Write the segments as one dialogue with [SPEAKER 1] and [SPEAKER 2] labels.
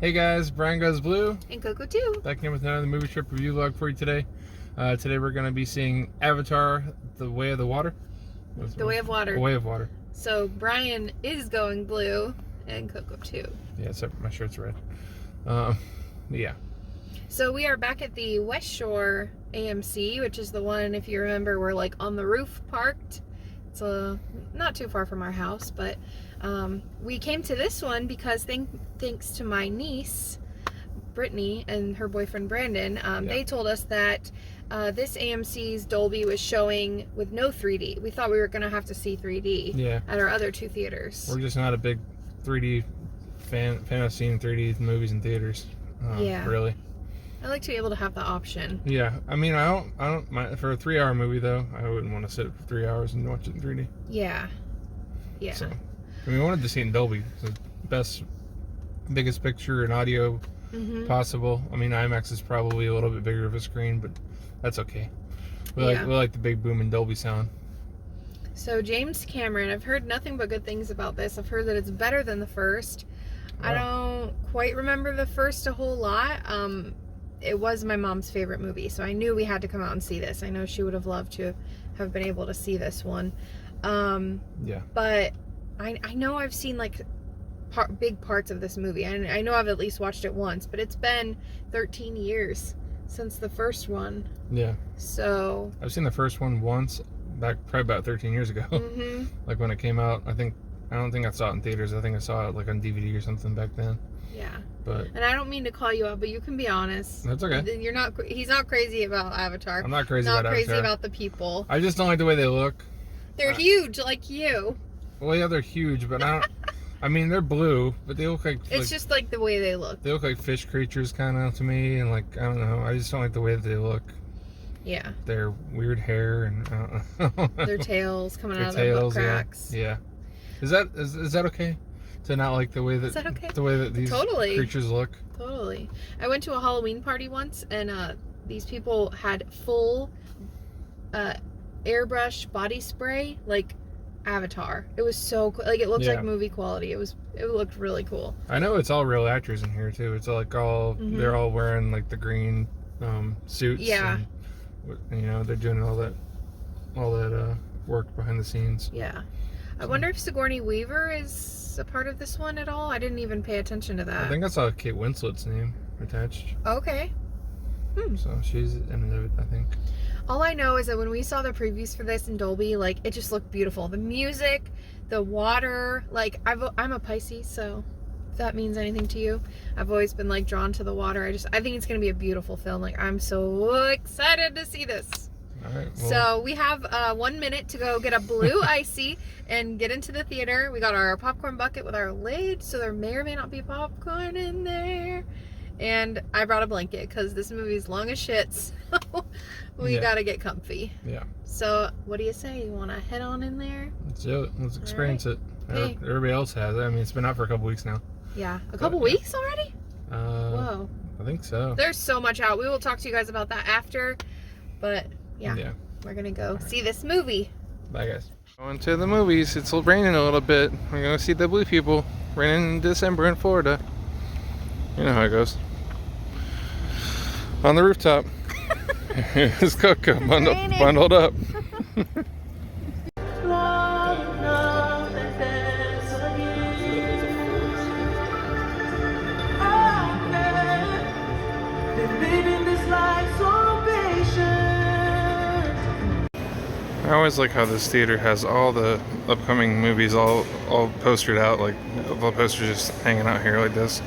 [SPEAKER 1] Hey guys, Brian Goes Blue.
[SPEAKER 2] And Coco too.
[SPEAKER 1] Back here with another movie trip review vlog for you today. Today we're going to be seeing Avatar, The Way of the Water.
[SPEAKER 2] The Way of Water.
[SPEAKER 1] The Way of Water.
[SPEAKER 2] So Brian is going blue and Coco too.
[SPEAKER 1] Yeah, except my shirt's red. Yeah.
[SPEAKER 2] So we are back at the West Shore AMC, which is the one, if you remember, we're like on the roof parked. It's not too far from our house, but we came to this one because thanks to my niece, Brittany, and her boyfriend, Brandon, they told us that this AMC's Dolby was showing with no 3D. We thought we were going to have to see 3D at our other two theaters.
[SPEAKER 1] We're just not a big 3D fan of seeing 3D movies in theaters. Really.
[SPEAKER 2] I like to be able to have the option.
[SPEAKER 1] Yeah, I mean, I don't mind for a 3-hour movie though. I wouldn't want to sit for 3 hours and watch it in 3D.
[SPEAKER 2] Yeah.
[SPEAKER 1] So, I mean, I wanted to see it in Dolby, the biggest picture and audio possible. I mean, IMAX is probably a little bit bigger of a screen, but that's okay. We like the big boom and Dolby sound. So
[SPEAKER 2] James Cameron, I've heard nothing but good things about this. I've heard that it's better than the first. Oh. I don't quite remember the first a whole lot. It was my mom's favorite movie, so I knew we had to come out and see this. I know she would have loved to have been able to see this one. But I know I've seen like big parts of this movie. I know I've at least watched it once, but it's been 13 years since the first one. Yeah. So
[SPEAKER 1] I've seen the first one once, back probably about 13 years ago. Like when it came out. I don't think I saw it in theaters. I think I saw it like on DVD or something back then.
[SPEAKER 2] Yeah.
[SPEAKER 1] But
[SPEAKER 2] and I don't mean to call you out, but you can be honest.
[SPEAKER 1] That's okay.
[SPEAKER 2] He's not crazy about Avatar.
[SPEAKER 1] I'm not crazy about Avatar.
[SPEAKER 2] Not crazy about the people.
[SPEAKER 1] I just don't like the way they look.
[SPEAKER 2] They're huge, like you.
[SPEAKER 1] Well, yeah, they're huge, but I don't. I mean, they're blue, but they look like.
[SPEAKER 2] It's just like the way they look.
[SPEAKER 1] They look like fish creatures, kind of to me, and like I don't know. I just don't like the way that they look.
[SPEAKER 2] Yeah.
[SPEAKER 1] Their weird hair and
[SPEAKER 2] their tails coming out of their butt cracks.
[SPEAKER 1] Yeah. Is that okay? To not like the way that,
[SPEAKER 2] is that okay?
[SPEAKER 1] The way that these creatures look.
[SPEAKER 2] Totally. I went to a Halloween party once, and these people had full airbrush body spray, like Avatar. It was so cool. Like it looked like movie quality. It looked really cool.
[SPEAKER 1] I know it's all real actors in here too. It's like all they're all wearing like the green suits.
[SPEAKER 2] Yeah.
[SPEAKER 1] And, you know, they're doing all that work behind the scenes.
[SPEAKER 2] Yeah. I wonder if Sigourney Weaver is a part of this one at all. I didn't even pay attention to that.
[SPEAKER 1] I think I saw Kate Winslet's name attached.
[SPEAKER 2] Okay.
[SPEAKER 1] So she's in it, I think.
[SPEAKER 2] All I know is that when we saw the previews for this in Dolby, like, it just looked beautiful. The music, the water, like, I'm a Pisces, so if that means anything to you, I've always been, like, drawn to the water. I think it's going to be a beautiful film. Like, I'm so excited to see this.
[SPEAKER 1] All right, well.
[SPEAKER 2] So we have 1 minute to go get a blue icy and get into the theater. We got our popcorn bucket with our lid, so there may or may not be popcorn in there. And I brought a blanket because this movie is long as shit, so we gotta get comfy. Yeah. So what do you say? You want to head on in there?
[SPEAKER 1] Let's do it. Let's experience it.
[SPEAKER 2] Okay.
[SPEAKER 1] Everybody else has it. I mean, it's been out for a couple weeks now.
[SPEAKER 2] Yeah. A couple weeks already?
[SPEAKER 1] Whoa. I think so.
[SPEAKER 2] There's so much out. We will talk to you guys about that after, but yeah. We're gonna go see this movie.
[SPEAKER 1] Bye, guys. Going to the movies. It's raining a little bit. We're gonna see the blue people. Raining in December in Florida. You know how it goes. On the rooftop. Here's Coco bundled up. I always like how this theater has all the upcoming movies all postered out, like the posters just hanging out here like this.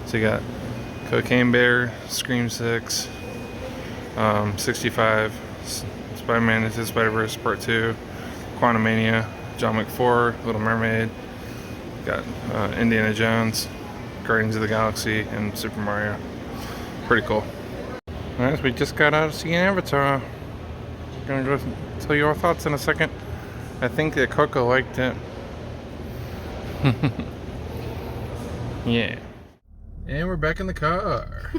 [SPEAKER 1] So you got Cocaine Bear, Scream 6, 65, Spider-Man Into the Spider-Verse Part 2, Quantumania, John Wick 4, Little Mermaid, got Indiana Jones, Guardians of the Galaxy, and Super Mario. Pretty cool. Alright, we just got out of seeing Avatar. We're gonna go tell you our thoughts in a second. I think that Coco liked it. Yeah. And we're back in the car.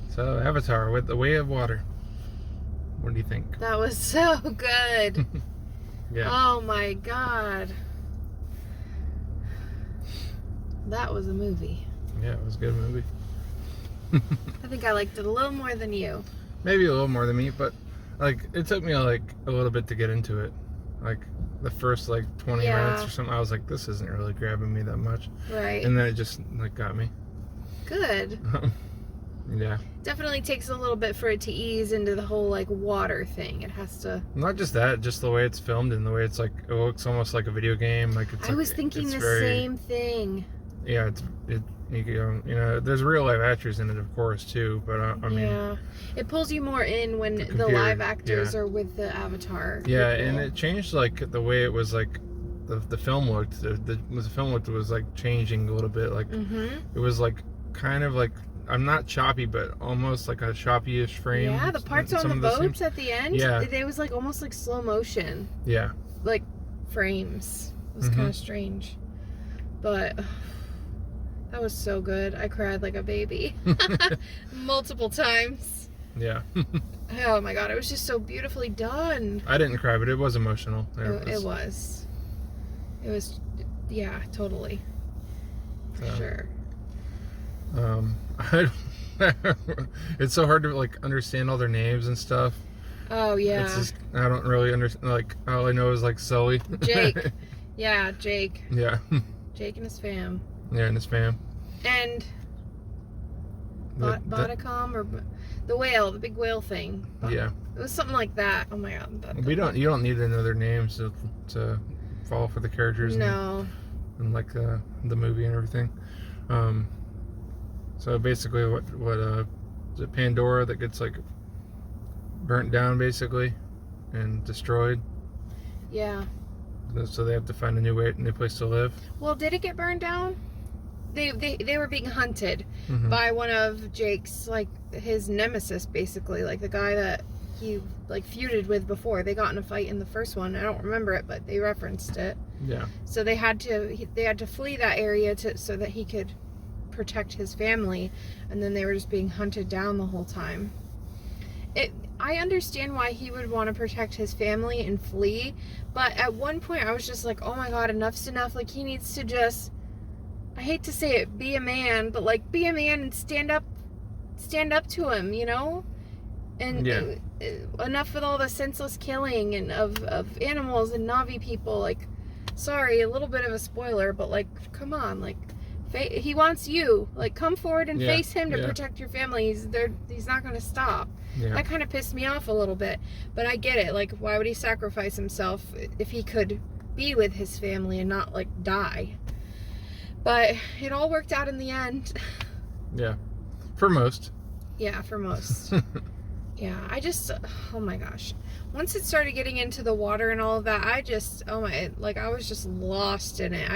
[SPEAKER 1] So, Avatar with The Way of Water. What do you think?
[SPEAKER 2] That was so good.
[SPEAKER 1] Yeah.
[SPEAKER 2] Oh my God. That was a movie.
[SPEAKER 1] Yeah, it was a good movie.
[SPEAKER 2] I think I liked it a little more than you.
[SPEAKER 1] Maybe a little more than me, but like it took me like a little bit to get into it. Like the first like 20 minutes or something, I was like, this isn't really grabbing me that much.
[SPEAKER 2] Right.
[SPEAKER 1] And then it just like got me.
[SPEAKER 2] Good.
[SPEAKER 1] Yeah.
[SPEAKER 2] Definitely takes a little bit for it to ease into the whole like water thing. It has to.
[SPEAKER 1] Not just that, just the way it's filmed and the way it's like it looks almost like a video game. Like it's.
[SPEAKER 2] I was thinking the same thing.
[SPEAKER 1] Yeah, you know, there's real live actors in it, of course, too. But I mean,
[SPEAKER 2] yeah, it pulls you more in when the live actors are with the avatar.
[SPEAKER 1] Yeah,
[SPEAKER 2] people.
[SPEAKER 1] and it changed like the way it was like the film looked. The film looked was like changing a little bit. Like it was like kind of like. I'm not choppy, but almost like a choppy-ish frame.
[SPEAKER 2] Yeah, the parts on the boats at the end, it was like almost like slow motion.
[SPEAKER 1] Yeah.
[SPEAKER 2] Like frames. It was kind of strange. But that was so good. I cried like a baby. Multiple times.
[SPEAKER 1] Yeah.
[SPEAKER 2] Oh my god, it was just so beautifully done.
[SPEAKER 1] I didn't cry, but it was emotional.
[SPEAKER 2] It was. It was, yeah, totally. For sure.
[SPEAKER 1] It's so hard to like understand all their names and stuff.
[SPEAKER 2] Oh yeah.
[SPEAKER 1] It's just I don't really understand. Like all I know is like Sully.
[SPEAKER 2] Jake. Yeah, Jake.
[SPEAKER 1] Yeah.
[SPEAKER 2] Jake and his fam.
[SPEAKER 1] Yeah, and his fam.
[SPEAKER 2] And Bodicom or the whale, the big whale thing.
[SPEAKER 1] Yeah.
[SPEAKER 2] It was something like that. Oh my god.
[SPEAKER 1] You don't need to know their names to fall for the characters.
[SPEAKER 2] No.
[SPEAKER 1] And like the movie and everything. So basically, what is it Pandora that gets like burnt down basically and destroyed?
[SPEAKER 2] Yeah.
[SPEAKER 1] So they have to find a new place to live.
[SPEAKER 2] Well, did it get burned down? They were being hunted by one of Jake's, like his nemesis basically, like the guy that he like feuded with before. They got in a fight in the first one. I don't remember it, but they referenced it.
[SPEAKER 1] Yeah.
[SPEAKER 2] So they had to flee that area so that he could protect his family, and then they were just being hunted down the whole time. I understand why he would want to protect his family and flee, but at one point I was just like, oh my god, enough's enough. Like he needs to just, I hate to say it, be a man, but like be a man and stand up to him, you know? And enough with all the senseless killing and of animals and Na'vi people. Like, sorry, a little bit of a spoiler, but like, come on, like he wants you. Like, come forward and face him to protect your family. He's not going to stop. Yeah. That kind of pissed me off a little bit. But I get it. Like, why would he sacrifice himself if he could be with his family and not, like, die? But it all worked out in the end.
[SPEAKER 1] Yeah. For most.
[SPEAKER 2] Yeah, for most. Yeah, oh my gosh. Once it started getting into the water and all of that, I was just lost in it.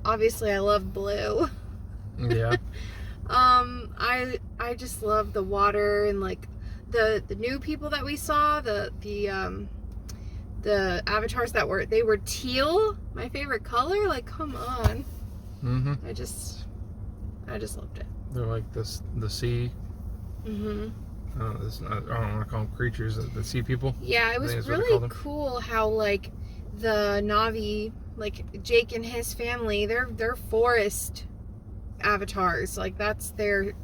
[SPEAKER 2] Obviously I love blue.
[SPEAKER 1] Yeah.
[SPEAKER 2] I just love the water and like the new people that we saw, the avatars they were teal, my favorite color. Like, come on. I just loved it.
[SPEAKER 1] They're like the sea. I don't want to call them creatures, the sea people.
[SPEAKER 2] Yeah, it was really cool how like the Na'vi, like Jake and his family, they're forest avatars. Like that's their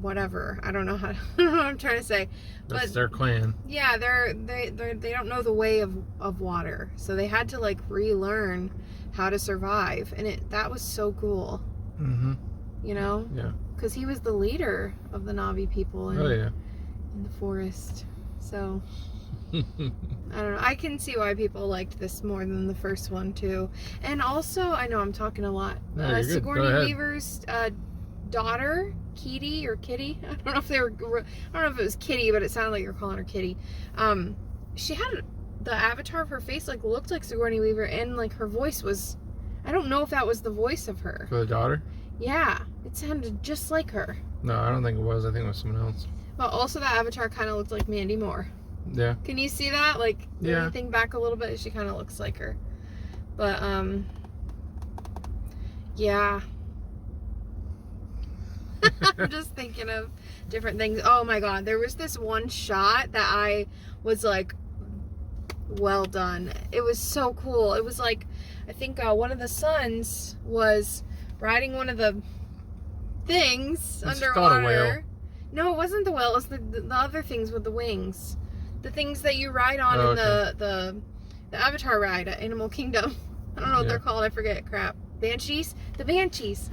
[SPEAKER 2] whatever. I don't know what I'm trying to say.
[SPEAKER 1] That's their clan. Yeah,
[SPEAKER 2] they don't know the way of water, so they had to like relearn how to survive, and that was so cool. You know?
[SPEAKER 1] Yeah.
[SPEAKER 2] Because he was the leader of the Na'vi people in the forest. So I don't know. I can see why people liked this more than the first one too. And also, I know I'm talking a lot. Sigourney Weaver's daughter, Kitty. I don't know if it was Kitty, but it sounded like you're calling her Kitty. She had the avatar of her face like looked like Sigourney Weaver, and like her voice was. I don't know if that was the voice of her.
[SPEAKER 1] For the daughter? Yeah,
[SPEAKER 2] it sounded just like her.
[SPEAKER 1] No, I don't think it was. I think it was someone else.
[SPEAKER 2] But also that avatar kind of looked like Mandy Moore.
[SPEAKER 1] Yeah.
[SPEAKER 2] Can you see that? Like, when you think back a little bit, she kind of looks like her. But, yeah. I'm just thinking of different things. Oh my god, there was this one shot that I was like well done. It was so cool. It was like, I think one of the sons was riding one of the things
[SPEAKER 1] It's
[SPEAKER 2] underwater.
[SPEAKER 1] called a whale.
[SPEAKER 2] No, it wasn't the whale. It was the other things with the wings. The things that you ride on in
[SPEAKER 1] okay.
[SPEAKER 2] the Avatar ride at Animal Kingdom. I don't know what they're called. I forget. Crap. Banshees? The Banshees.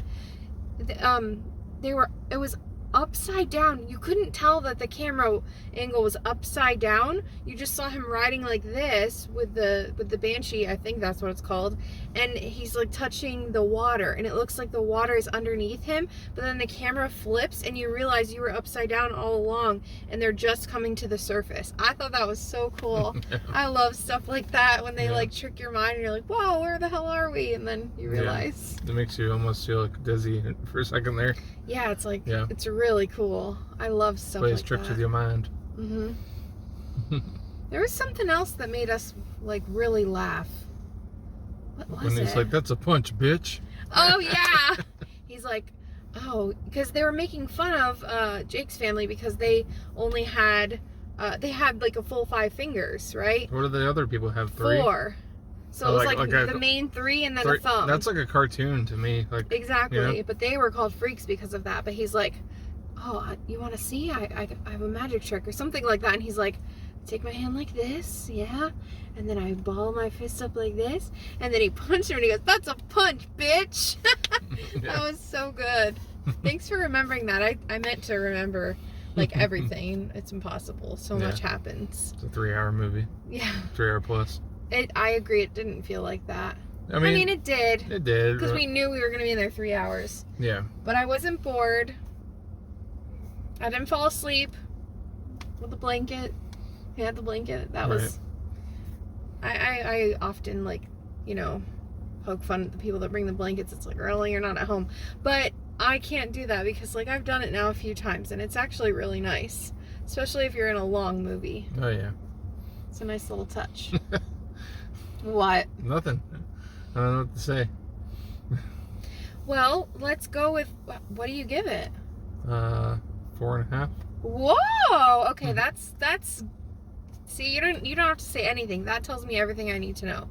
[SPEAKER 2] It was upside down. You couldn't tell that the camera angle was upside down. You just saw him riding like this with the Banshee, I think that's what it's called, and he's like touching the water, and it looks like the water is underneath him, but then the camera flips and you realize you were upside down all along and they're just coming to the surface. I thought that was so cool. I love stuff like that when they like trick your mind and you're like, whoa, where the hell are we? And then you realize.
[SPEAKER 1] It makes you almost feel like dizzy for a second there.
[SPEAKER 2] Yeah, it's like, it's really cool. I love stuff like that.
[SPEAKER 1] Plays tricks with your mind.
[SPEAKER 2] There was something else that made us like really laugh. What was it?
[SPEAKER 1] When he's like, that's a punch, bitch.
[SPEAKER 2] Oh yeah. He's like, oh, because they were making fun of Jake's family because they only had they had like a full 5 fingers, right?
[SPEAKER 1] What do the other people have? 3?
[SPEAKER 2] 4. So it was like the main 3 and then a thumb.
[SPEAKER 1] That's like a cartoon to me. Like
[SPEAKER 2] exactly, but they were called freaks because of that. But he's like, oh, you want to see? I have a magic trick or something like that. And he's like, take my hand like this, yeah, and then I ball my fist up like this, and then he punched him and he goes, that's a punch, bitch. That was so good. Thanks for remembering that. I meant to remember like everything. It's impossible. So much happens.
[SPEAKER 1] It's a 3-hour movie.
[SPEAKER 2] Yeah.
[SPEAKER 1] 3-hour plus.
[SPEAKER 2] I agree. It didn't feel like that.
[SPEAKER 1] I mean
[SPEAKER 2] it did.
[SPEAKER 1] It did.
[SPEAKER 2] Because we knew we were going to be in there 3 hours.
[SPEAKER 1] Yeah.
[SPEAKER 2] But I wasn't bored. I didn't fall asleep with the blanket. He had the blanket. That was... I often, like, you know, poke fun at the people that bring the blankets. It's like, really, you're not at home. But I can't do that because, like, I've done it now a few times, and it's actually really nice. Especially if you're in a long movie.
[SPEAKER 1] Oh, yeah.
[SPEAKER 2] It's a nice little touch. What?
[SPEAKER 1] Nothing. I don't know what to say.
[SPEAKER 2] Well, let's go with... What do you give it?
[SPEAKER 1] 4.5.
[SPEAKER 2] Whoa! Okay, that's... See, you don't have to say anything. That tells me everything I need to know.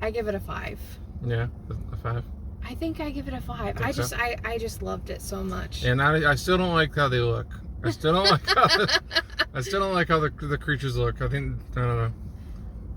[SPEAKER 2] I give it a 5.
[SPEAKER 1] Yeah, a 5.
[SPEAKER 2] I think I give it a 5. I just loved it so much.
[SPEAKER 1] And I still don't like how they look. I still don't like how the creatures look. I don't know.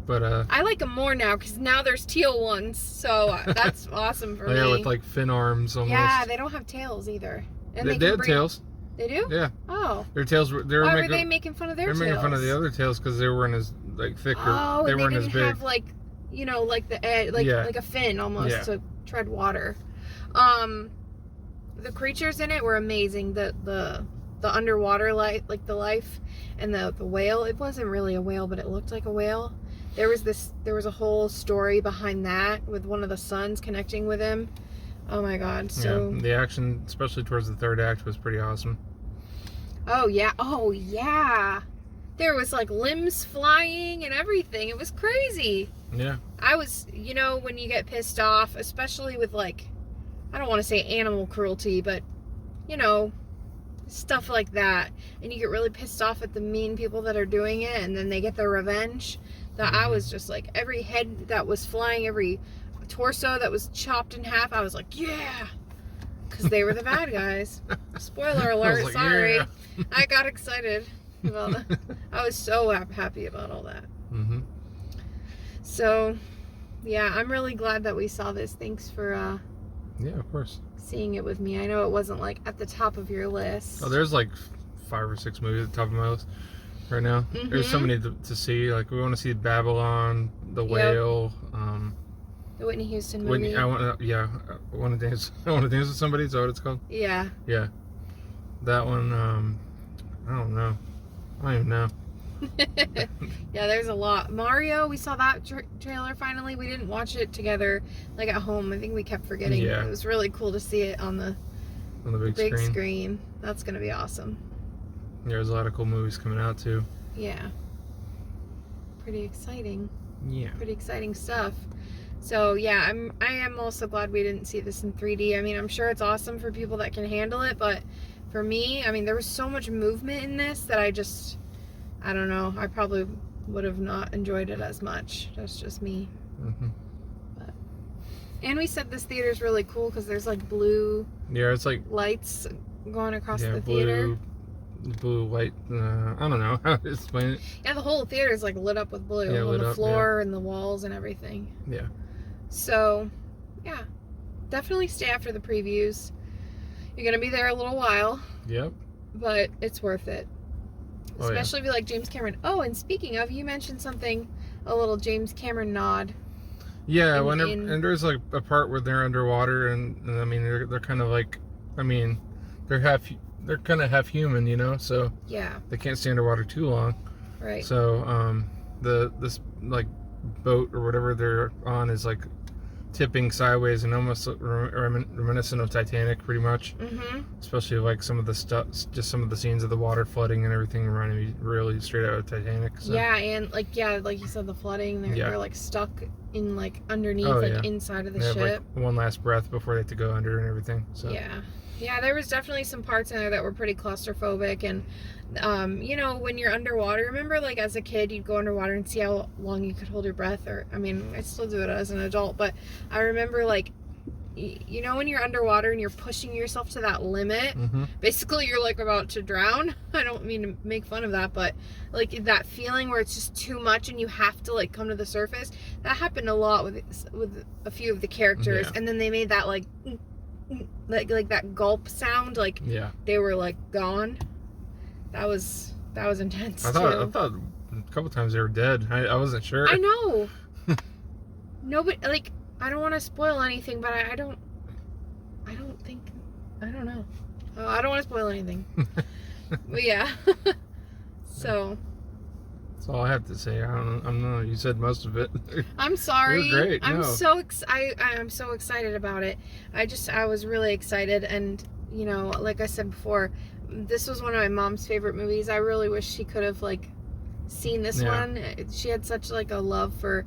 [SPEAKER 1] But
[SPEAKER 2] I like them more now because now there's teal ones, so that's awesome for me.
[SPEAKER 1] Yeah, with like fin arms almost.
[SPEAKER 2] Yeah, they don't have tails either. And
[SPEAKER 1] they had tails.
[SPEAKER 2] They do?
[SPEAKER 1] Yeah.
[SPEAKER 2] Oh.
[SPEAKER 1] Their tails were.
[SPEAKER 2] Why were they making fun of their tails?
[SPEAKER 1] They're making fun of the other tails because they weren't as like thicker.
[SPEAKER 2] Oh,
[SPEAKER 1] they weren't
[SPEAKER 2] didn't
[SPEAKER 1] as big.
[SPEAKER 2] have like, you know, like the edge, like a fin almost to tread water. The creatures in it were amazing. The underwater life, like the life, and the whale. It wasn't really a whale, but it looked like a whale. There was a whole story behind that with one of the sons connecting with him. Oh my god. So
[SPEAKER 1] the action, especially towards the 3rd act, was pretty awesome.
[SPEAKER 2] Oh yeah. There was like limbs flying and everything. It was crazy.
[SPEAKER 1] Yeah.
[SPEAKER 2] I was, you know, when you get pissed off, especially with like, I don't want to say animal cruelty, but you know, stuff like that, and you get really pissed off at the mean people that are doing it, and then they get their revenge. That I was just like, every head that was flying, every torso that was chopped in half, I was like, yeah, because they were the bad guys. Spoiler alert,
[SPEAKER 1] like,
[SPEAKER 2] sorry.
[SPEAKER 1] Yeah.
[SPEAKER 2] I got excited about that. I was so happy about all that. So yeah, I'm really glad that we saw this. Thanks for
[SPEAKER 1] yeah, of course,
[SPEAKER 2] seeing it with me. I know it wasn't like at the top of your list.
[SPEAKER 1] Oh, there's like 5 or 6 movies at the top of my list right now. There's so many to see. Like, we want to see Babylon, The Whale,
[SPEAKER 2] the Whitney Houston movie.
[SPEAKER 1] I want to dance. I want to dance with somebody. Is that what it's called?
[SPEAKER 2] Yeah.
[SPEAKER 1] Yeah. That one. I don't know. I don't even know.
[SPEAKER 2] Yeah, there's a lot. Mario, we saw that trailer finally. We didn't watch it together like at home. I think we kept forgetting.
[SPEAKER 1] Yeah.
[SPEAKER 2] It was really cool to see it on the big screen. That's gonna be awesome.
[SPEAKER 1] There's a lot of cool movies coming out too.
[SPEAKER 2] Yeah. Pretty exciting.
[SPEAKER 1] Yeah.
[SPEAKER 2] Pretty exciting stuff. So yeah, I am also glad we didn't see this in 3D. I mean, I'm sure it's awesome for people that can handle it, but for me, I mean, there was so much movement in this that I don't know. I probably would have not enjoyed it as much. That's just me.
[SPEAKER 1] Mm-hmm.
[SPEAKER 2] But, and we said this theater's really cool because there's like blue
[SPEAKER 1] It's like
[SPEAKER 2] lights going across the
[SPEAKER 1] blue,
[SPEAKER 2] theater.
[SPEAKER 1] Blue light. I don't know how to explain it.
[SPEAKER 2] Yeah, the whole theater is like lit up with blue on the floor and the walls and everything.
[SPEAKER 1] Yeah.
[SPEAKER 2] So, yeah, definitely stay after the previews. You're gonna be there a little while.
[SPEAKER 1] Yep.
[SPEAKER 2] But it's worth it. Especially if you like James Cameron. Oh, and speaking of, you mentioned something, a little James Cameron nod.
[SPEAKER 1] Yeah, and there's like a part where they're underwater, and I mean they're kind of like, I mean, they're kind of half human, you know, so
[SPEAKER 2] yeah,
[SPEAKER 1] they can't stay underwater too long.
[SPEAKER 2] Right.
[SPEAKER 1] So this like boat or whatever they're on is like tipping sideways and almost reminiscent of Titanic, pretty much.
[SPEAKER 2] Mm-hmm.
[SPEAKER 1] Especially like some of the stuff, just some of the scenes of the water flooding and everything reminded me really straight out of Titanic. So.
[SPEAKER 2] Yeah, and like you said, the flooding. They're like stuck in like underneath, inside of the ship.
[SPEAKER 1] Have, like, one last breath before they have to go under and everything. So.
[SPEAKER 2] Yeah, there was definitely some parts in there that were pretty claustrophobic, and you know, when you're underwater, remember like as a kid you'd go underwater and see how long you could hold your breath, or I mean I still do it as an adult, but I remember like, you know, when you're underwater and you're pushing yourself to that limit, basically you're like about to drown. I don't mean to make fun of that, but like that feeling where it's just too much and you have to like come to the surface. That happened a lot with a few of the characters, and then they made that like that gulp sound, like they were like gone. That was intense.
[SPEAKER 1] I thought a couple times they were dead. I wasn't sure.
[SPEAKER 2] I know. Nobody, like, I don't want to spoil anything, but I don't know. Oh, I don't want to spoil anything. But yeah. So.
[SPEAKER 1] That's all I have to say. I don't know. You said most of it.
[SPEAKER 2] I'm sorry.
[SPEAKER 1] You're great.
[SPEAKER 2] I'm so excited about it. I was really excited, and you know, like I said before, this was one of my mom's favorite movies. I really wish she could have like seen this one. She had such like a love for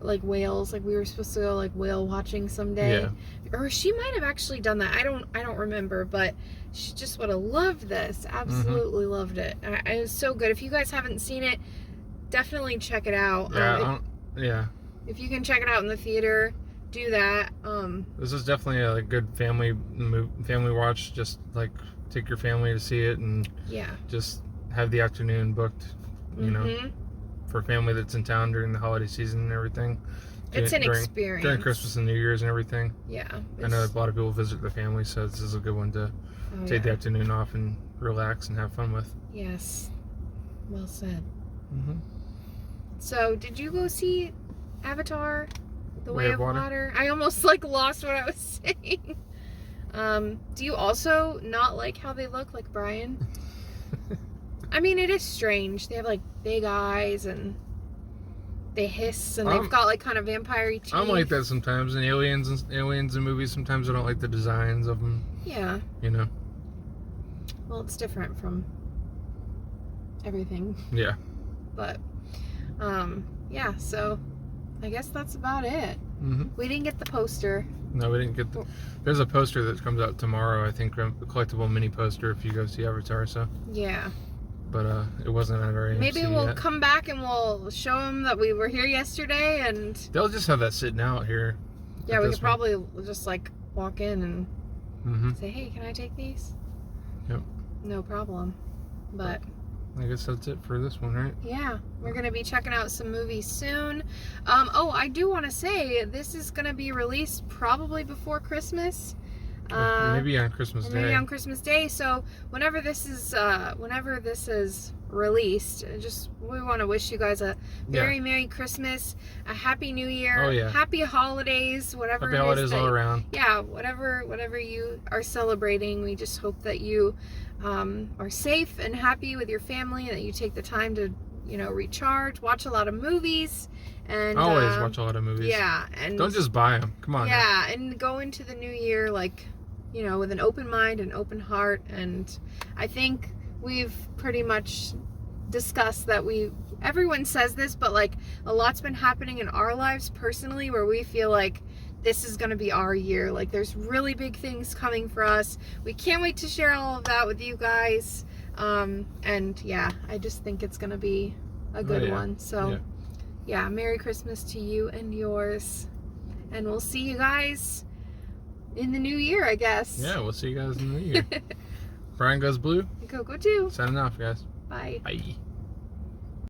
[SPEAKER 2] like whales. Like we were supposed to go like whale watching someday, or she might have actually done that. I don't remember, but she just would have loved this. Absolutely loved it. It was so good. If you guys haven't seen it, definitely check it out. If you can check it out in the theater, do that.
[SPEAKER 1] This is definitely a good family watch. Just like take your family to see it, and just have the afternoon booked, you know, for family that's in town during the holiday season and everything.
[SPEAKER 2] It's an experience
[SPEAKER 1] during Christmas and New Year's and everything.
[SPEAKER 2] Yeah,
[SPEAKER 1] I know a lot of people visit their family, so this is a good one to take the afternoon off and relax and have fun with.
[SPEAKER 2] Yes, well said. So, did you go see Avatar: The Way of Water? I almost like lost what I was saying. Do you also not like how they look like Brian? I mean, it is strange. They have like big eyes and they hiss and they've got like kind of vampire-y teeth.
[SPEAKER 1] I'm like that sometimes. In aliens and movies, sometimes I don't like the designs of them.
[SPEAKER 2] Yeah.
[SPEAKER 1] You know.
[SPEAKER 2] Well, it's different from everything.
[SPEAKER 1] Yeah.
[SPEAKER 2] But, yeah. So, I guess that's about it. We didn't get the poster.
[SPEAKER 1] No, we didn't get the... There's a poster that comes out tomorrow, I think, a collectible mini poster if you go see Avatar, so...
[SPEAKER 2] Yeah.
[SPEAKER 1] But, it wasn't at our AMC
[SPEAKER 2] Maybe we'll come back and we'll show them that we were here yesterday, and...
[SPEAKER 1] They'll just have that sitting out here.
[SPEAKER 2] Yeah, we could probably just, like, walk in and say, hey, can I take these?
[SPEAKER 1] Yep.
[SPEAKER 2] No problem. But...
[SPEAKER 1] I guess that's it for this one, right?
[SPEAKER 2] Yeah, we're going to be checking out some movies soon. Oh, I do want to say, this is going to be released probably before Christmas.
[SPEAKER 1] Maybe on Christmas Day.
[SPEAKER 2] Maybe on Christmas Day. So whenever this is released, we want to wish you guys a very Merry Christmas, a Happy New Year, Happy Holidays, whatever.
[SPEAKER 1] Happy holidays all around.
[SPEAKER 2] Yeah, whatever you are celebrating. We just hope that you are safe and happy with your family, that you take the time to, you know, recharge, watch a lot of movies, and
[SPEAKER 1] always watch a lot of movies.
[SPEAKER 2] Yeah, and
[SPEAKER 1] don't just buy them. Come on.
[SPEAKER 2] Yeah, and go into the new year like, you know, with an open mind and open heart. And I think we've pretty much discussed that everyone says this, but like a lot's been happening in our lives personally where we feel like this is going to be our year. Like there's really big things coming for us. We can't wait to share all of that with you guys. And yeah, I just think it's going to be a good
[SPEAKER 1] yeah.
[SPEAKER 2] one. So, yeah, Merry Christmas to you and yours. And we'll see you guys in the new year, I guess.
[SPEAKER 1] Yeah, we'll see you guys in the new year. Brian Goes Blue.
[SPEAKER 2] Go too.
[SPEAKER 1] Signing off, guys.
[SPEAKER 2] Bye.
[SPEAKER 1] Bye.